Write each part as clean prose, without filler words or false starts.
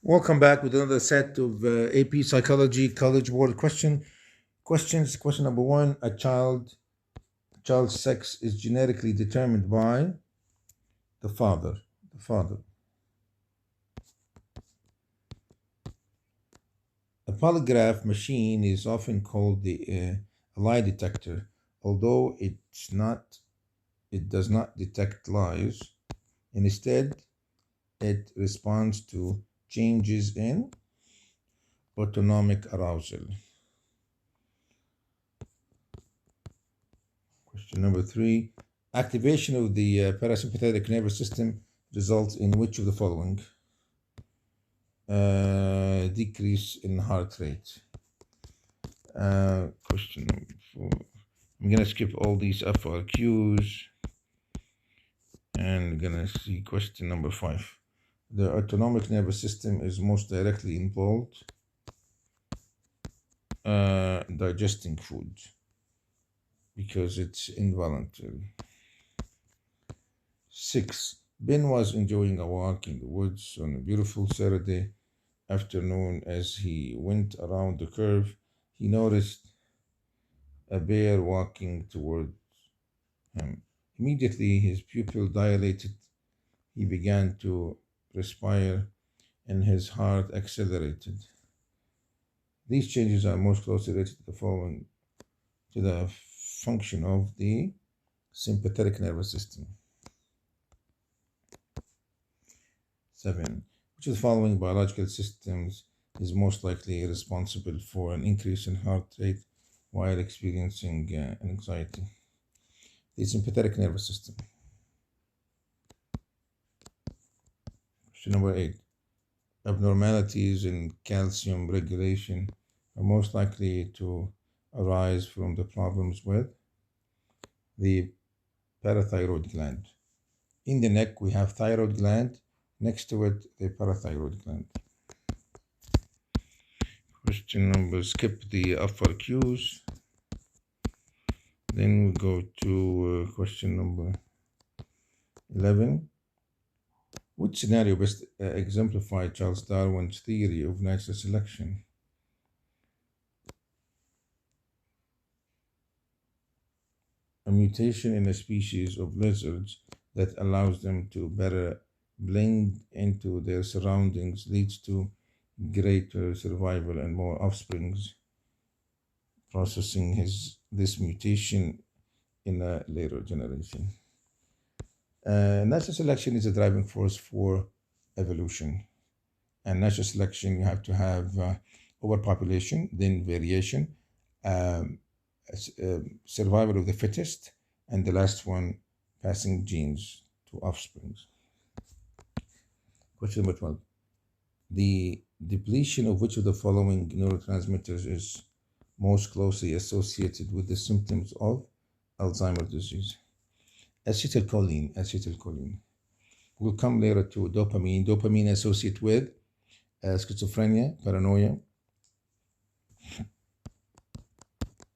Welcome back with another set of AP Psychology College Board questions. Question number one: child's sex is genetically determined by the father. The father. A polygraph machine is often called a lie detector, although it does not detect lies. Instead, it responds to changes in autonomic arousal. Question number three. Activation of the parasympathetic nervous system results in which of the following? Decrease in heart rate. Question number four. I'm going to skip all these FRQs and going to see question number five. The autonomic nervous system is most directly involved digesting food because it's involuntary. 6. Ben was enjoying a walk in the woods on a beautiful Saturday afternoon. As he went around the curve, he noticed a bear walking toward him. Immediately, his pupil dilated. He began to perspire and his heart accelerated. These changes are most closely related to the function of the sympathetic nervous system. 7. Which of the following biological systems is most likely responsible for an increase in heart rate while experiencing anxiety? The sympathetic nervous system. Question number 8. Abnormalities in calcium regulation are most likely to arise from the problems with the parathyroid gland. In the neck, we have thyroid gland. Next to it, the parathyroid gland. Question number, skip the FRQs. Then we go to question number 11. Which scenario best exemplifies Charles Darwin's theory of natural selection? A mutation in a species of lizards that allows them to better blend into their surroundings leads to greater survival and more offsprings, processing this mutation in a later generation. Natural selection is a driving force for evolution. And natural selection, you have to have overpopulation, then variation, survival of the fittest, and the last one, passing genes to offsprings. Question number 12. The depletion of which of the following neurotransmitters is most closely associated with the symptoms of Alzheimer's disease? Acetylcholine. We'll come later to dopamine. Dopamine associated with schizophrenia, paranoia.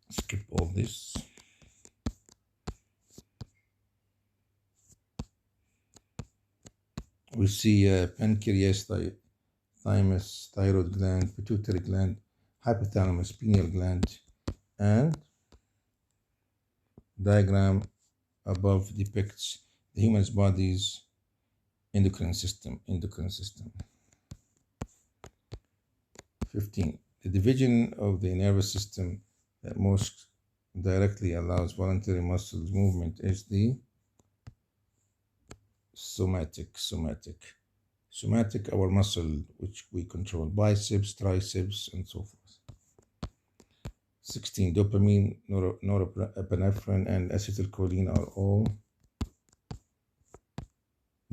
Skip all this. We see pancreas, thymus, thyroid gland, pituitary gland, hypothalamus, pineal gland, and diagram above depicts the human body's endocrine system. 15. The division of the nervous system that most directly allows voluntary muscle movement is the somatic, our muscle which we control, biceps, triceps, and so forth. 16. Dopamine, norepinephrine, and acetylcholine are all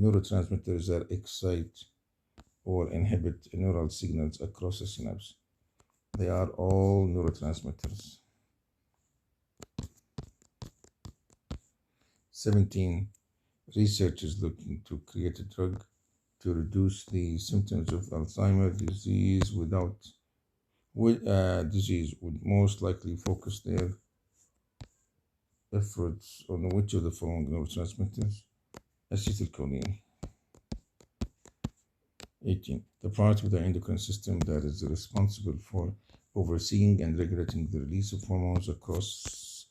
neurotransmitters that excite or inhibit neural signals across the synapse. They are all neurotransmitters. 17. Research is looking to create a drug to reduce the symptoms of Alzheimer's disease would most likely focus their efforts on which of the following neurotransmitters? Acetylcholine. 18. the part of the endocrine system that is responsible for overseeing and regulating the release of hormones across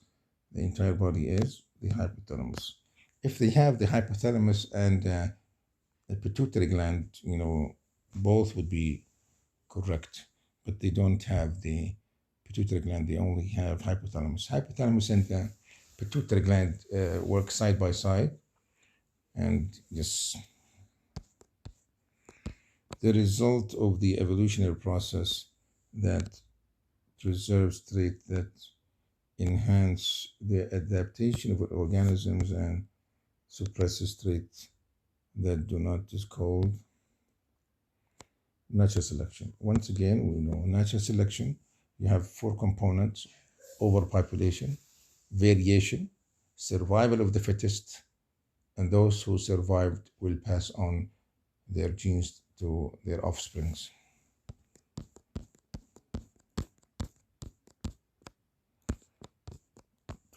the entire body is the hypothalamus. If they have the hypothalamus and the pituitary gland, both would be correct, but they don't have the pituitary gland, they only have hypothalamus. Hypothalamus and the pituitary gland work side by side, and yes, the result of the evolutionary process that preserves traits that enhance the adaptation of organisms and suppresses traits that do not, is called natural selection. Once again, we know natural selection, you have four components: overpopulation, variation, survival of the fittest, and those who survived will pass on their genes to their offsprings.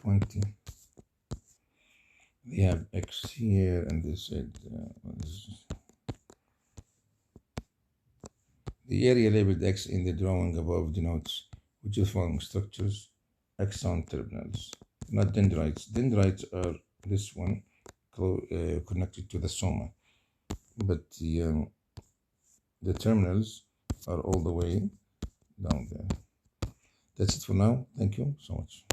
20. They have X here, and they said the area labeled X in the drawing above denotes which of the following structures: axon terminals, not dendrites. Dendrites are this one connected to the soma, but the terminals are all the way down there. That's it for now. Thank you so much.